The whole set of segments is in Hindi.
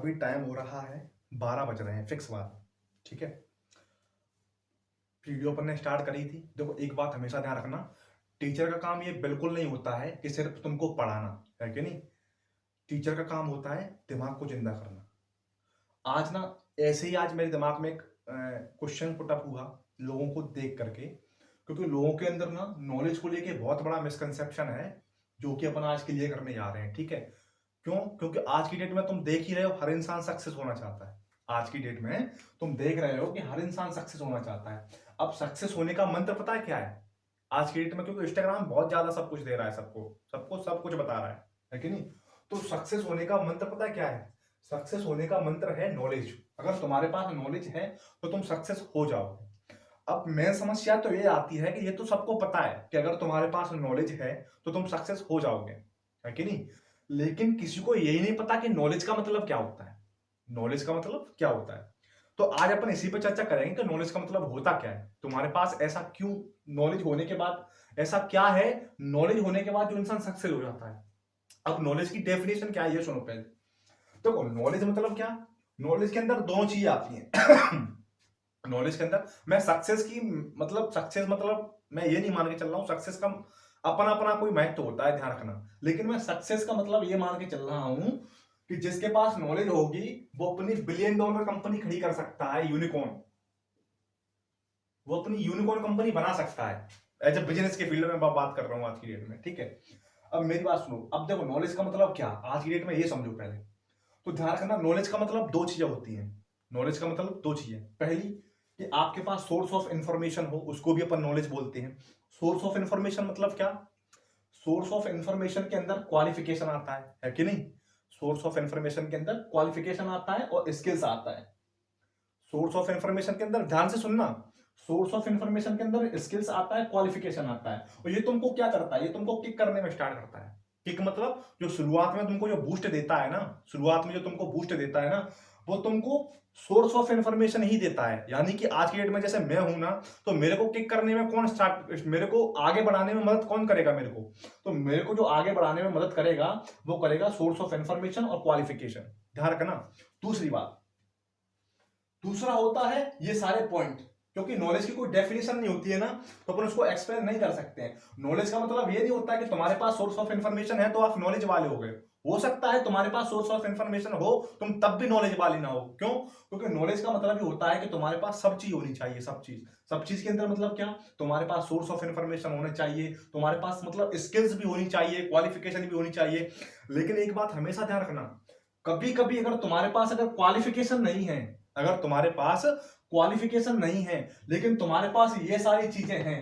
अभी टाइम हो रहा है 12 बज रहे हैं, फिक्स बात। ठीक है, वीडियो अपन ने स्टार्ट करी थी। देखो, एक बात हमेशा ध्यान रखना, टीचर का काम ये बिल्कुल नहीं होता है कि सिर्फ तुमको पढ़ाना है कि नहीं। टीचर का काम होता है दिमाग को जिंदा करना। आज ना, ऐसे ही आज मेरे दिमाग में एक क्वेश्चन पुट अप हुआ लोगों को देख करके, क्योंकि लोगों के अंदर ना नॉलेज को लेके बहुत बड़ा मिसकंसेप्शन है, जो कि अपन आज क्लियर करने जा रहे हैं। ठीक है, क्यों? क्योंकि आज की डेट में तुम देख ही रहे हो, हर इंसान सक्सेस होना चाहता है। आज की डेट में तुम देख रहे हो कि हर इंसान सक्सेस होना चाहता है। अब सक्सेस होने का मंत्र पता है क्या है आज की डेट में? क्योंकि इंस्टाग्राम बहुत ज्यादा सब कुछ दे रहा है, सबको सबको सब कुछ बता रहा है कि नहीं। तो सक्सेस होने का मंत्र पता है क्या है? सक्सेस होने का मंत्र है नॉलेज। अगर तुम्हारे पास नॉलेज है तो तुम सक्सेस हो जाओगे। अब मेन समस्या तो ये आती है कि ये तो सबको पता है कि अगर तुम्हारे पास नॉलेज है तो तुम सक्सेस हो जाओगे, है कि नहीं। लेकिन किसी को यही नहीं पता कि नॉलेज का मतलब क्या होता है। नॉलेज का मतलब क्या होता है? तो आज अपन इसी पे चर्चा करेंगे कि नॉलेज का मतलब होता क्या है, तुम्हारे पास ऐसा क्यों, नॉलेज होने के बाद ऐसा क्या है, नॉलेज होने के बाद जो इंसान सक्सेस हो जाता है। अब नॉलेज की डेफिनेशन क्या है ये सुनो पहले। देखो, नॉलेज मतलब क्या? नॉलेज के अंदर दोनों चीजें आती हैं। नॉलेज के अंदर मैं सक्सेस की, मतलब सक्सेस मतलब मैं ये नहीं मान के चल रहा हूं सक्सेस का अपना अपना कोई महत्व होता है, ध्यान रखना। लेकिन मैं सक्सेस का मतलब ये मान के चल रहा हूं कि जिसके पास नॉलेज होगी वो अपनी बिलियन डॉलर कंपनी खड़ी कर सकता है, यूनिकॉर्न। वो अपनी यूनिकॉर्न कंपनी बना सकता है। एज ए बिजनेस के फील्ड में मैं बात कर रहा हूं आज की डेट में। ठीक है, अब मेरी बात सुनो। अब देखो, नॉलेज का मतलब क्या आज की डेट में ये समझो पहले। तो ध्यान रखना, नॉलेज का मतलब दो चीजें होती हैं। नॉलेज का मतलब दो चीजें, पहली कि आपके पास सोर्स ऑफ इंफॉर्मेशन हो, उसको भी अपन नॉलेज बोलते हैं। सोर्स ऑफ इंफॉर्मेशन मतलब क्या? सोर्स ऑफ इंफॉर्मेशन के अंदर क्वालिफिकेशन आता है कि नहीं। सोर्स ऑफ इंफॉर्मेशन के अंदर क्वालिफिकेशन आता है और स्किल्स आता है। सोर्स ऑफ इंफॉर्मेशन के अंदर, ध्यान से सुनना, सोर्स ऑफ इंफॉर्मेशन के अंदर स्किल्स आता है, क्वालिफिकेशन आता है। और ये तुमको क्या करता है? ये तुमको किक करने में स्टार्ट करता है। किक मतलब जो शुरुआत में तुमको जो बूस्ट देता है ना, शुरुआत में जो तुमको बूस्ट देता है ना, वो तुमको सोर्स ऑफ इंफॉर्मेशन ही देता है। यानी कि आज की डेट में जैसे मैं हूं ना, तो मेरे को किक करने में कौन स्टार्ट, मेरे को आगे बढ़ाने में मदद कौन करेगा मेरे को? तो मेरे को जो आगे बढ़ाने में मदद करेगा वो करेगा सोर्स ऑफ इंफॉर्मेशन और क्वालिफिकेशन। ध्यान रखना। दूसरी बात, दूसरा होता है ये सारे पॉइंट। क्योंकि नॉलेज की कोई डेफिनेशन नहीं होती है ना, तो अपन उसको एक्सप्लेन नहीं कर सकते हैं। नॉलेज का मतलब ये नहीं होता है कि तुम्हारे पास सोर्स ऑफ इंफॉर्मेशन है तो आप नॉलेज वाले हो गए। हो सकता है तुम्हारे पास सोर्स ऑफ इंफॉर्मेशन हो, तुम तब भी नॉलेज वाले ना हो। क्यों? क्योंकि नॉलेज का मतलब ये होता है कि तुम्हारे पास सब चीज होनी चाहिए, सब चीज। सब चीज के अंदर मतलब क्या? तुम्हारे पास सोर्स ऑफ इंफॉर्मेशन होना चाहिए, तुम्हारे पास मतलब स्किल्स भी होनी चाहिए, क्वालिफिकेशन भी होनी चाहिए। लेकिन एक बात हमेशा ध्यान रखना, कभी कभी अगर तुम्हारे पास अगर क्वालिफिकेशन नहीं है, अगर तुम्हारे पास क्वालिफिकेशन नहीं है लेकिन तुम्हारे पास ये सारी चीजें हैं,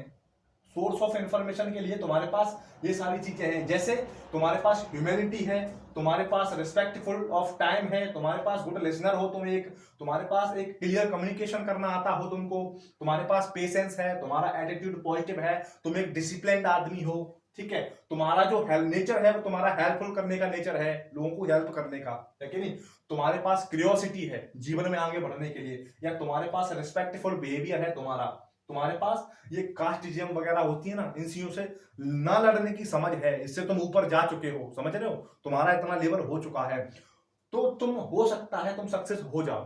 सोर्स ऑफ इंफॉर्मेशन के लिए तुम्हारे पास ये सारी चीजें हैं, जैसे तुम्हारे पास ह्यूमैनिटी है, तुम्हारे पास रिस्पेक्टफुल ऑफ टाइम है, तुम्हारे पास गुड लिसनर हो तुम एक, तुम्हारे पास एक क्लियर कम्युनिकेशन करना आता हो तुमको, तुम्हारे पास पेशेंस है, तुम्हारा एटीट्यूड पॉजिटिव है, तुम एक डिसिप्लिन्ड आदमी हो। ठीक है, तुम्हारा जो नेचर है वो तुम्हारा हेल्पफुल करने का नेचर है, लोगों को हेल्प करने का, है कि नहीं। तुम्हारे पास क्यूरियोसिटी है जीवन में आगे बढ़ने के लिए, या तुम्हारे पास रिस्पेक्टफुल बिहेवियर है तुम्हारा, तुम्हारे पास ये कास्टिज्म वगैरह होती है ना, इन चीजों से ना लड़ने की समझ है, इससे तुम ऊपर जा चुके हो, समझ रहे हो, तुम्हारा इतना लेवल हो चुका है, तो तुम हो सकता है तुम सक्सेस हो जाओ,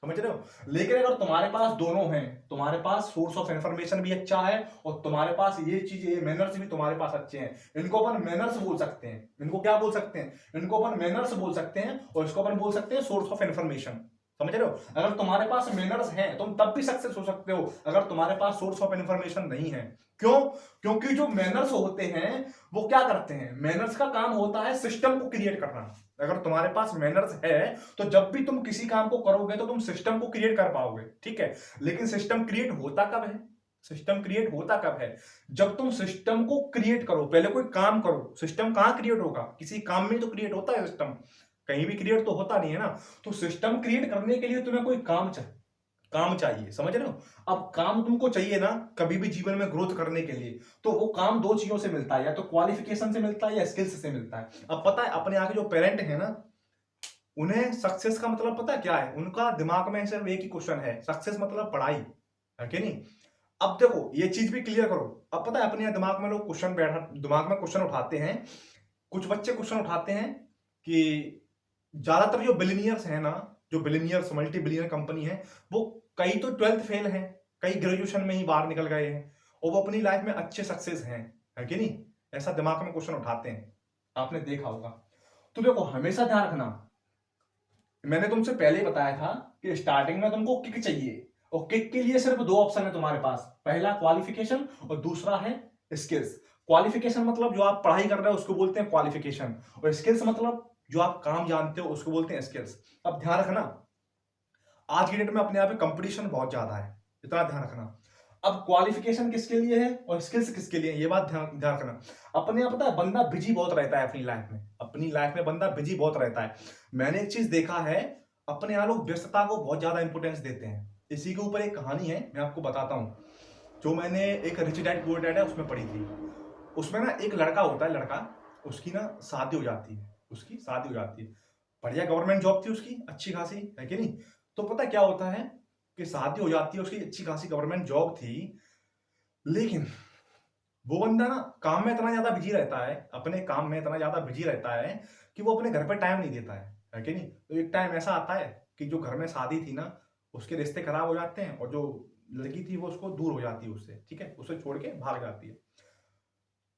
समझ रहे हो। लेकिन अगर तुम्हारे पास दोनों हैं, तुम्हारे पास सोर्स ऑफ इंफॉर्मेशन भी अच्छा है और तुम्हारे पास ये चीज, ये मैनर्स भी तुम्हारे पास अच्छे हैं, इनको अपन मैनर्स बोल सकते हैं। इनको क्या बोल सकते हैं? इनको अपन मैनर्स बोल सकते हैं, और इसको अपन बोल सकते हैं सोर्स ऑफ इंफॉर्मेशन। समझ रहे हो, अगर तुम्हारे पास मैनर्स हैं तुम तब भी सक्सेस हो सकते हो, अगर तुम्हारे पास सोर्स ऑफ इंफॉर्मेशन नहीं है। क्यों? क्योंकि जो मैनर्स होते हैं वो क्या करते हैं? मैनर्स का काम होता है सिस्टम को क्रिएट करना। अगर तुम्हारे पास मैनर्स है तो जब भी तुम किसी काम को करोगे तो तुम सिस्टम को क्रिएट कर पाओगे, ठीक है। लेकिन सिस्टम क्रिएट होता कब है? सिस्टम क्रिएट होता कब है? जब तुम सिस्टम को क्रिएट करो, पहले कोई काम करो। सिस्टम कहां क्रिएट होगा? किसी काम में तो क्रिएट होता है सिस्टम, कहीं भी क्रिएट तो होता नहीं है ना। तो सिस्टम क्रिएट करने के लिए तुम्हें कोई काम चाहिए, समझ रहे हो। अब काम तुमको चाहिए ना कभी भी जीवन में ग्रोथ करने के लिए, तो वो काम दो चीजों से मिलता है, या तो क्वालिफिकेशन से मिलता है या स्किल्स से मिलता है। अब पता है अपने आगे जो पेरेंट है ना, उन्हें सक्सेस का मतलब पता है क्या है? उनका दिमाग में सिर्फ एक ही क्वेश्चन है, सक्सेस मतलब पढ़ाई, है कि नहीं। अब देखो ये चीज भी क्लियर करो। अब पता है अपने यहाँ दिमाग में लोग दिमाग में क्वेश्चन उठाते हैं, कुछ बच्चे क्वेश्चन उठाते हैं कि ज्यादातर जो बिलियनियर्स हैं ना, जो बिलियनियर्स मल्टी बिलियनर कंपनी है, वो कई तो 12th फेल हैं, कई ग्रेजुएशन में ही बाहर निकल गए हैं, और वो अपनी लाइफ में अच्छे सक्सेस हैं, है कि नहीं? ऐसा दिमाग में क्वेश्चन उठाते हैं, आपने देखा होगा। तो देखो, हमेशा ध्यान रखना, मैंने तुमसे पहले ही बताया था कि स्टार्टिंग में तुमको किक चाहिए, और किक के लिए सिर्फ दो ऑप्शन है तुम्हारे पास, पहला क्वालिफिकेशन और दूसरा है स्किल्स। क्वालिफिकेशन मतलब जो आप पढ़ाई कर रहे हो उसको बोलते हैं क्वालिफिकेशन, और स्किल्स मतलब जो आप काम जानते हो उसको बोलते हैं स्किल्स। अब ध्यान रखना, आज की डेट में अपने आप में कंपटीशन बहुत ज्यादा है, इतना ध्यान रखना। अब क्वालिफिकेशन किसके लिए है और स्किल्स किसके लिए है, ये बात ध्यान ध्यान रखना। अपने आप पता है, बंदा बिजी बहुत रहता है अपनी लाइफ में, अपनी लाइफ में बंदा बिजी बहुत रहता है। मैंने एक चीज देखा है, अपने यहाँ लोग व्यस्तता को बहुत ज्यादा इंपोर्टेंस देते हैं। इसी के ऊपर एक कहानी है, मैं आपको बताता हूँ, जो मैंने एक रिच डैड पुअर डैड है उसमें पढ़ी थी। उसमें ना एक लड़का होता है, लड़का, उसकी ना शादी हो जाती है, उसकी शादी हो जाती है, बढ़िया गवर्नमेंट जॉब थी उसकी अच्छी खासी, है कि नहीं? तो पता क्या होता है कि शादी हो जाती है, उसकी अच्छी खासी गवर्नमेंट जॉब थी, लेकिन वो बंदा ना काम में इतना ज्यादा बिजी रहता है, अपने काम में इतना ज्यादा बिजी रहता है कि वो अपने घर पे टाइम नहीं देता है कि नहीं? तो एक टाइम ऐसा आता है कि जो घर में शादी थी ना, उसके रिश्ते खराब हो जाते हैं, और जो लड़की थी वो उसको दूर हो जाती है उससे, ठीक है, उसे छोड़ के भाग जाती है।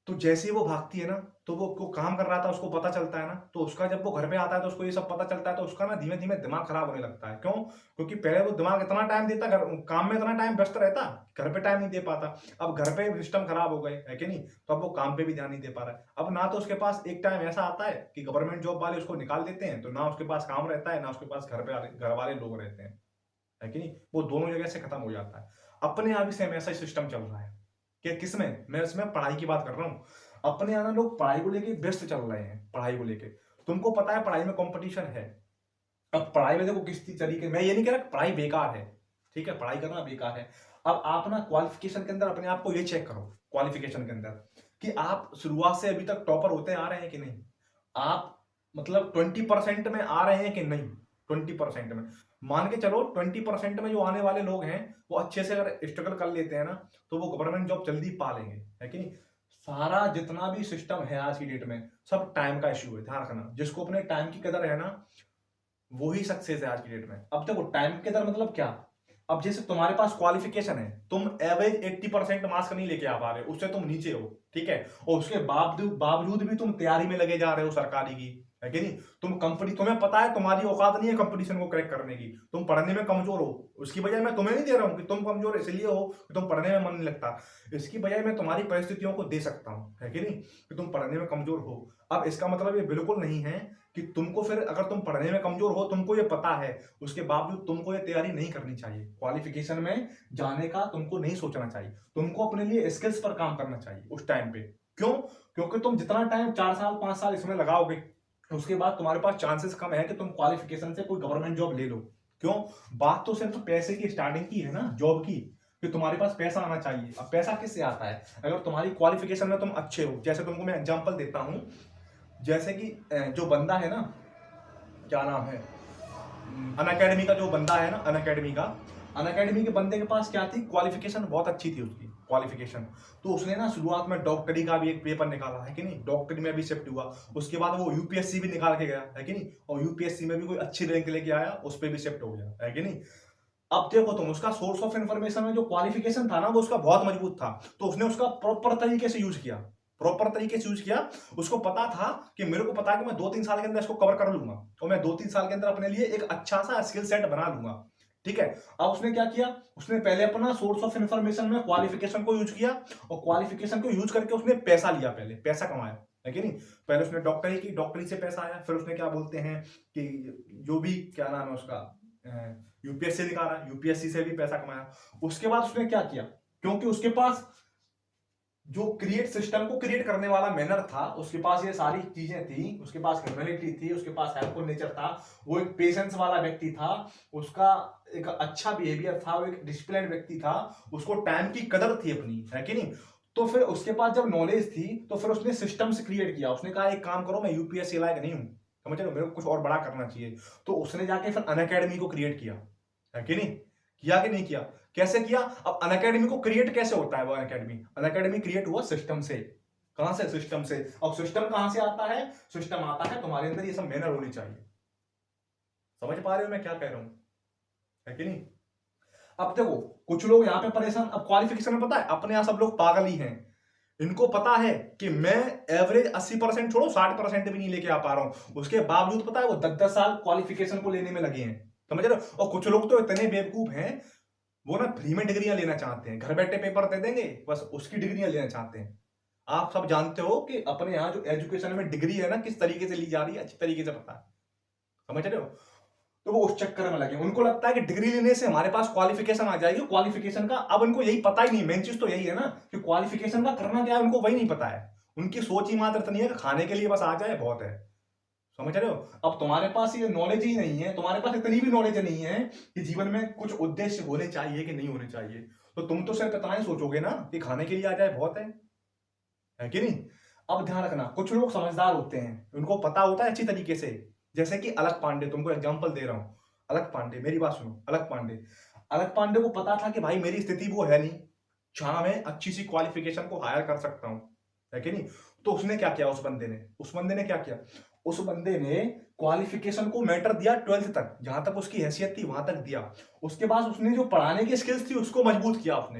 तो जैसे ही वो भागती है ना, तो वो काम कर रहा था, उसको पता चलता है ना, तो उसका जब वो घर पे आता है तो उसको ये सब पता चलता है, तो उसका ना धीमे धीमे दिमाग खराब होने लगता है। क्यों? क्योंकि पहले वो दिमाग इतना टाइम देता, घर काम में इतना टाइम व्यस्त रहता, घर पे टाइम नहीं दे पाता। अब घर पे सिस्टम खराब हो गए, है कि नहीं? तो अब वो काम पे भी ध्यान नहीं दे पा रहा है। अब ना तो उसके पास एक टाइम ऐसा आता है कि गवर्नमेंट जॉब वाले उसको निकाल देते हैं, तो ना उसके पास काम रहता है, ना उसके पास घर वाले लोग रहते हैं, है कि नहीं? वो दोनों जगह से खत्म हो जाता है। अपने आप ही सेम ऐसा ही सिस्टम चल रहा है कि किसमें, मैं इसमें पढ़ाई की बात कर रहा हूँ। अपने यहाँ ना लोग पढ़ाई को लेके व्यस्त चल रहे हैं, पढ़ाई को लेके। तुमको पता है पढ़ाई में कंपटीशन है। अब पढ़ाई में देखो किस तरीके, मैं ये नहीं कह रहा पढ़ाई बेकार है, ठीक है, पढ़ाई करना बेकार है। अब आप ना क्वालिफिकेशन के अंदर अपने आप को ये चेक करो, क्वालिफिकेशन के अंदर, कि आप शुरुआत से अभी तक टॉपर होते आ रहे हैं कि नहीं। आप मतलब 20% में आ रहे हैं कि नहीं, 20% में मान के चलो, 20% में जो आने वाले लोग हैं वो अच्छे से अगर स्ट्रगल कर लेते हैं ना, तो वो गवर्नमेंट जॉब जल्दी पा लेंगे, है कि नहीं? सारा जितना भी सिस्टम है आज की डेट में, सब टाइम का इश्यू है, ध्यान रखना। जिसको अपने टाइम की कदर है ना, वही सक्सेस है आज की डेट में। अब देखो टाइम की कदर मतलब क्या, अब जैसे तुम्हारे पास क्वालिफिकेशन है, तुम एवरेज 80% मार्क्स नहीं लेके आ पा रहे हो, उससे तुम नीचे हो, ठीक है, और उसके बावजूद बावजूद भी तुम तैयारी में लगे जा रहे हो सरकारी की, है कि नहीं? तुम कंपनी, तुम्हें पता है तुम्हारी औकात नहीं है कंपटीशन को क्रैक करने की, तुम पढ़ने में कमजोर हो। उसकी बजाय मैं तुम्हें नहीं दे रहा हूं कि तुम कमजोर इसलिए हो कि तुम पढ़ने में मन नहीं लगता, इसकी बजाय मैं तुम्हारी परिस्थितियों को दे सकता हूं, है कि नहीं, कि तुम पढ़ने में कमजोर हो। अब इसका मतलब ये बिल्कुल नहीं है कि तुमको फिर, अगर तुम पढ़ने में कमजोर हो, तुमको ये पता है, उसके बावजूद तुमको ये तैयारी नहीं करनी चाहिए, क्वालिफिकेशन में जाने का तुमको नहीं सोचना चाहिए। तुमको अपने लिए स्किल्स पर काम करना चाहिए उस टाइम पे। क्यों? क्योंकि तुम जितना टाइम 4 साल 5 साल इसमें लगाओगे, उसके बाद तुम्हारे पास चांसेस कम है कि तुम क्वालिफिकेशन से कोई गवर्नमेंट जॉब ले लो। क्यों? बात तो सिर्फ पैसे की स्टार्टिंग की है ना, जॉब की, कि तुम्हारे पास पैसा आना चाहिए। अब पैसा किससे आता है? अगर तुम्हारी क्वालिफिकेशन में तुम अच्छे हो। जैसे तुमको मैं एग्जांपल देता हूं, जैसे कि जो बंदा है ना, क्या नाम है, अन अकेडमी का जो बंदा है ना, अन अकेडमी के बंदे के पास क्या थी, क्वालिफिकेशन बहुत अच्छी थी उसकी क्वालिफिकेशन। तो उसने ना शुरुआत में डॉक्टरी का भी एक पेपर निकाला, है कि नहीं, डॉक्टरी में भी शिफ्ट हुआ। उसके बाद वो यूपीएससी भी निकाल के गया, है कि नहीं, और यूपीएससी में भी कोई अच्छी रैंक लेके आया, उस पर भी शिफ्ट हो गया, है कि नहीं? अब देखो तुम, उसका सोर्स ऑफ इन्फॉर्मेशन में जो क्वालिफिकेशन था ना, वो उसका बहुत मजबूत था, तो उसने उसका प्रॉपर तरीके से यूज किया, प्रॉपर तरीके से यूज किया। उसको पता था कि मेरे को पता है कि मैं 2-3 साल के अंदर इसको कवर कर लूंगा, और मैं 2-3 साल के अंदर अपने लिए एक अच्छा सा स्किल सेट बना लूंगा, ठीक है। अब उसने क्या किया, उसने पहले अपना सोर्स ऑफ इन्फॉर्मेशन में क्वालिफिकेशन को यूज किया, और क्वालिफिकेशन को यूज करके उसने पैसा लिया, पहले पैसा कमाया, है कि नहीं? पहले उसने डॉक्टरी की, डॉक्टरी से पैसा आया, फिर उसने क्या बोलते हैं कि जो भी, क्या नाम है उसका, यूपीएससी निकाला, यूपीएससी से भी पैसा कमाया। उसके बाद उसने क्या किया, क्योंकि उसके पास जो क्रिएट सिस्टम को क्रिएट करने वाला मैनर था, उसके पास ये सारी चीजें थी, उसके पास ह्यूमैनिटी थी, उसके पास हेल्पफुल नेचर था, वो एक पेशेंस वाला व्यक्ति था, उसका एक अच्छा बिहेवियर था, वो एक डिसिप्लिन व्यक्ति था, उसको टाइम की कदर थी अपनी, है कि नहीं? तो फिर उसके पास जब नॉलेज थी, तो फिर उसने सिस्टम्स क्रिएट किया। उसने कहा एक काम करो, मैं यूपीएससी लायक नहीं हूं, समझ रहे हो, मेरे को कुछ और बड़ा करना चाहिए। तो उसने जाके फिर अन अकेडमी को क्रिएट किया, है कि नहीं? किया कि नहीं किया? कैसे किया? अब अन अकेडमी को क्रिएट कैसे होता है? वो अन अकेडमी क्रिएट हुआ सिस्टम से। कहां से? सिस्टम से। और सिस्टम कहां से आता है? सिस्टम आता है तुम्हारे अंदर ये सब मैनर होनी चाहिए, समझ पा रहे हो मैं क्या कह रहा हूं, है कि नहीं? अब देखो कुछ लोग यहाँ पे परेशान, अब क्वालिफिकेशन में पता है अपने यहाँ सब लोग पागल ही हैं। इनको पता है कि मैं एवरेज 80% छोड़ो 60% भी नहीं लेके आ पा रहा हूं, उसके बावजूद पता है वो 10-10 साल क्वालिफिकेशन को लेने में लगे हैं। समझ रहे हो? और कुछ लोग तो इतने बेवकूफ हैं, वो ना फ्री में डिग्रियां लेना चाहते हैं, घर बैठे पेपर दे देंगे बस उसकी डिग्रियां लेना चाहते हैं। आप सब जानते हो कि अपने यहाँ जो एजुकेशन में डिग्री है ना किस तरीके से ली जा रही है, अच्छी तरीके से पता है। समझ रहे हो? तो वो उस चक्कर में लगे, उनको लगता है कि डिग्री लेने से हमारे पास क्वालिफिकेशन आ जाएगी। क्वालिफिकेशन का अब उनको यही पता ही नहीं, मेन चीज तो यही है ना कि क्वालिफिकेशन का करना क्या है, उनको वही नहीं पता है। उनकी सोच ही मात्र इतनी है कि खाने के लिए बस आ जाए बहुत है। समझ रहे हो? अब तुम्हारे पास ये नॉलेज ही नहीं है, तुम्हारे पास इतनी भी नॉलेज नहीं है कि जीवन में कुछ उद्देश्य होने चाहिए कि नहीं होने चाहिए, तो तुम तो सिर्फ इतना ही सोचोगे ना कि खाने के लिए आ जाए बहुत है कि नहीं? अब ध्यान रखना, कुछ लोग समझदार होते हैं, उनको पता होता है अच्छी तरीके से, जैसे कि अलग पांडे, तुमको एग्जांपल दे रहा हूं। अलग पांडे, मेरी बात सुनो, अलग पांडे को पता था कि भाई मेरी स्थिति वो है नहीं जहां मैं अच्छी सी क्वालिफिकेशन को हायर कर सकता हूं, है कि नहीं? तो उसने क्या किया, उस बंदे ने क्या किया, उस बंदे ने क्वालिफिकेशन को मैटर दिया 12th तक, जहां तक उसकी हैसियत थी वहां तक दिया। उसके बाद उसने जो पढ़ाने की स्किल्स थी उसको मजबूत किया उसने,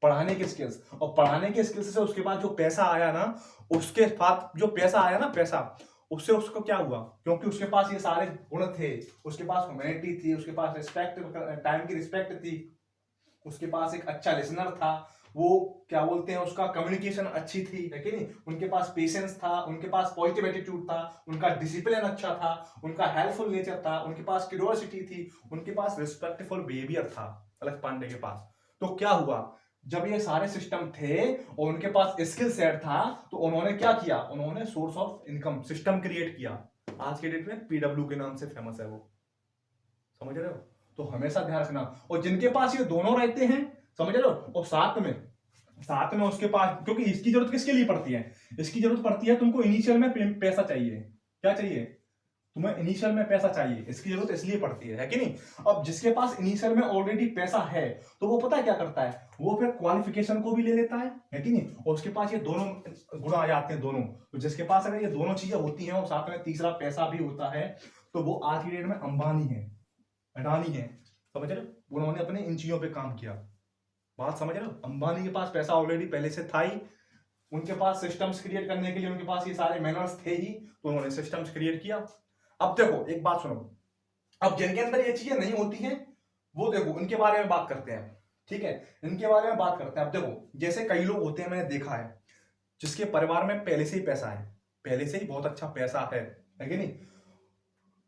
पढ़ाने की स्किल्स, और पढ़ाने के स्किल्स से उसके बाद जो पैसा आया ना, उसके बाद जो पैसा आया ना, पैसा, उससे उसको क्या हुआ, क्योंकि उसके पास ये सारे गुण थे, उसके पास ह्यूमैनिटी थी, उसके पास रिस्पेक्ट, टाइम की रिस्पेक्ट थी, उसके पास एक अच्छा लिसनर था, वो क्या बोलते हैं उसका कम्युनिकेशन अच्छी थी, है कि नहीं? उनके पास पेशेंस था, उनके पास पॉजिटिव एटीट्यूड था, उनका डिसिप्लिन अच्छा था, उनका हेल्पफुल नेचर था, उनके पास क्यूरियोसिटी थी, उनके पास रिस्पेक्टफुल बिहेवियर था अलग पांडे के पास। तो क्या हुआ, जब ये सारे सिस्टम थे और उनके पास स्किल सेट था, तो उन्होंने क्या किया, उन्होंने source of income system create किया। आज के डेट में पीडब्ल्यू के नाम से फेमस है वो। समझ रहे हो? तो हमेशा ध्यान रखना, और जिनके पास ये दोनों रहते हैं, समझ रहे हो, और साथ में उसके पास, क्योंकि इसकी जरूरत किसके लिए पड़ती है, इसकी जरूरत पड़ती है तुमको इनिशियल में पैसा चाहिए। क्या चाहिए तुम्हें? इनिशियल में पैसा चाहिए, इसकी जरूरत इसलिए पड़ती है कि नहीं? अब जिसके पास इनिशियल में ऑलरेडी पैसा है, तो वो पता है क्या करता है, वो फिर क्वालिफिकेशन को भी ले लेता है कि नहीं? और उसके पास ये दोनों गुण आ जाते हैं दोनों। तो जिसके पास अगर ये दोनों चीजें होती हैं और साथ में तीसरा पैसा भी होता है, तो वो आज की डेट में अंबानी है, अडानी है। समझ रहे हो? उन्होंने अपने इन चीजों पे काम किया। बात समझ रहे हो? अंबानी के पास पैसा ऑलरेडी पहले से था ही, उनके पास सिस्टम्स क्रिएट करने के लिए उनके पास ये सारे मैनर्स थे ही, तो उन्होंने सिस्टम्स क्रिएट किया। अब देखो एक बात सुनो, अब जिनके अंदर ये चीजें नहीं होती हैं, वो देखो उनके बारे में बात करते हैं, ठीक है? इनके बारे में बात करते हैं। अब देखो जैसे कई लोग होते हैं, मैंने देखा है, जिसके परिवार में पहले से ही पैसा है, पहले से ही बहुत अच्छा पैसा है कि नहीं?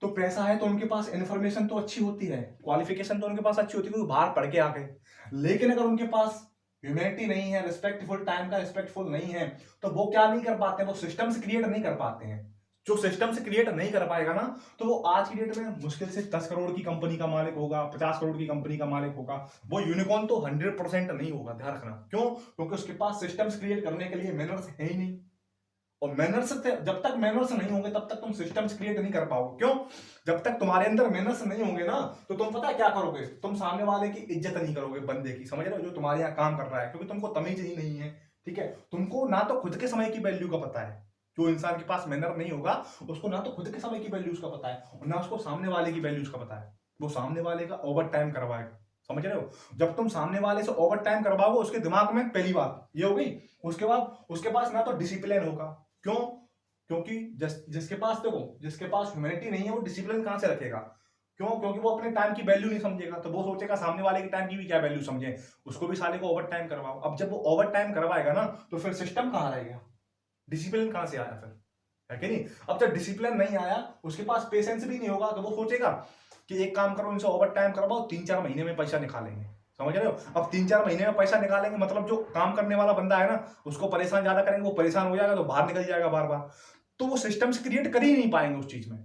तो पैसा है तो उनके पास इन्फॉर्मेशन तो अच्छी होती है, क्वालिफिकेशन तो उनके पास अच्छी होती है क्योंकि बाहर पढ़ के आ गए। लेकिन अगर उनके पास ह्यूमैनिटी नहीं है, रिस्पेक्टफुल टाइम का रिस्पेक्टफुल नहीं है, तो वो क्या नहीं कर पाते, वो सिस्टम्स क्रिएट नहीं कर पाते हैं। जो सिस्टम्स क्रिएट नहीं कर पाएगा ना, तो वो आज की डेट में मुश्किल से 10 करोड़ की कंपनी का मालिक होगा, 50 करोड़ की कंपनी का मालिक होगा। वो यूनिकॉर्न तो 100% नहीं होगा, ध्यान रखना। क्यों? क्योंकि उसके पास सिस्टम्स क्रिएट करने के लिए मैनर्स है ही नहीं। और मैनर्स, जब तक मैनर्स नहीं होंगे तब तक तुम सिस्टम्स क्रिएट नहीं कर पाओगे। क्यों? जब तक तुम्हारे अंदर मैनर्स नहीं होंगे ना, तो तुम पता है क्या करोगे, तुम सामने वाले की इज्जत नहीं करोगे, बंदे की, समझ रहे हो, जो तुम्हारे यहाँ काम कर रहा है, क्योंकि तुमको तमीज ही नहीं है। ठीक है? तुमको ना तो खुद के समय की वैल्यू का पता है, जो इंसान के पास मैनर नहीं होगा उसको ना तो खुद के समय की वैल्यूज का पता है और ना उसको सामने वाले की वैल्यूज का पता है। वो सामने वाले का ओवर टाइम करवाएगा। समझ रहे हो? जब तुम सामने वाले से ओवर टाइम करवाओगे, उसके दिमाग में पहली बात ये हो गई, उसके बाद उसके पास ना तो डिसिप्लिन होगा। क्यों? क्योंकि जिसके पास, देखो, जिसके पास ह्यूमैनिटी नहीं है वो डिसिप्लिन कहां से रखेगा? क्यों? क्योंकि वो अपने टाइम की वैल्यू नहीं समझेगा, तो वो सोचेगा सामने वाले के टाइम की भी क्या वैल्यू समझे, उसको भी साले को ओवर टाइम करवाओ। अब जब वो ओवर टाइम करवाएगा ना, तो फिर सिस्टम कहां रहेगा, डिसिप्लिन कहां से आया फिर, है कि नहीं? अब जब डिसिप्लिन नहीं आया, उसके पास पेशेंस भी नहीं होगा, तो वो सोचेगा कि एक काम करो, इनसे ओवर टाइम करवाओ, 3-4 महीने में पैसा निकालेंगे। समझ रहे हो? अब 3-4 महीने में पैसा निकालेंगे मतलब जो काम करने वाला बंदा है ना, उसको परेशान ज्यादा करेंगे, वो परेशान हो जाएगा तो बाहर निकल जाएगा बार बार। तो वो सिस्टम्स क्रिएट कर ही नहीं पाएंगे उस चीज में।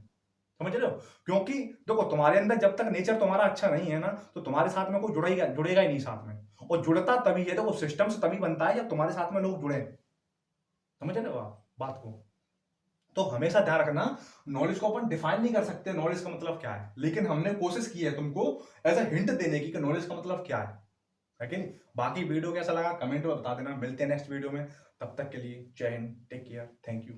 समझ रहे हो? क्योंकि देखो तुम्हारे अंदर जब तक नेचर तुम्हारा अच्छा नहीं है ना, तो तुम्हारे साथ में कोई जुड़ेगा ही नहीं साथ में। और जुड़ता तभी है, तो वो सिस्टम्स तभी बनता है जब तुम्हारे साथ में लोग जुड़े। समझ रहे हो आप बात को? तो हमेशा ध्यान रखना, नॉलेज को अपन डिफाइन नहीं कर सकते नॉलेज का मतलब क्या है, लेकिन हमने कोशिश की है तुमको एज अ हिंट देने की कि नॉलेज का मतलब क्या है कि नहीं? बाकी वीडियो कैसा लगा कमेंट में बता देना। मिलते हैं नेक्स्ट वीडियो में, तब तक के लिए जय Hind, take care, thank you.